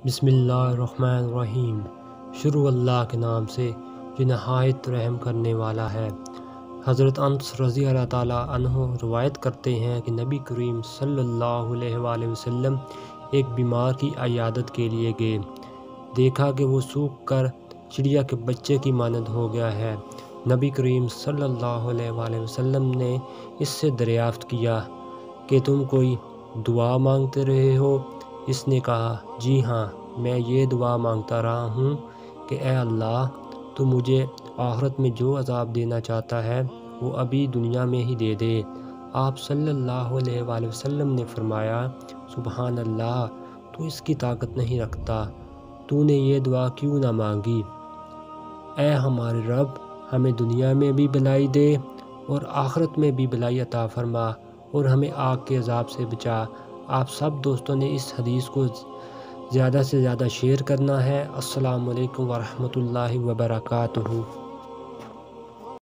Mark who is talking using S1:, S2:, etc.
S1: بسم اللہ الرحمن الرحیم۔ شروع اللہ کے نام سے جو نہایت رحم کرنے والا ہے۔ حضرت انس رضی اللہ تعالیٰ عنہ روایت کرتے ہیں کہ نبی کریم صلی اللہ علیہ وآلہ وسلم ایک بیمار کی عیادت کے لیے گئے۔ دیکھا کہ وہ سوکھ کر چڑیا کے بچے کی مانند ہو گیا ہے۔ نبی کریم صلی اللہ علیہ وآلہ وسلم نے اس سے دریافت کیا کہ تم کوئی دعا مانگتے رہے ہو؟ اس نے کہا جی ہاں، میں یہ دعا مانگتا رہا ہوں کہ اے اللہ تو مجھے آخرت میں جو عذاب دینا چاہتا ہے وہ ابھی دنیا میں ہی دے دے۔ آپ صلی اللہ علیہ وآلہ وسلم نے فرمایا سبحان اللہ، تو اس کی طاقت نہیں رکھتا، تو نے یہ دعا کیوں نہ مانگی؟ اے ہمارے رب، ہمیں دنیا میں بھی بھلائی دے اور آخرت میں بھی بھلائی عطا فرما اور ہمیں آگ کے عذاب سے بچا۔ آپ سب دوستوں نے اس حدیث کو زیادہ سے زیادہ شیئر کرنا ہے۔ السلام علیکم ورحمۃ اللہ وبرکاتہ۔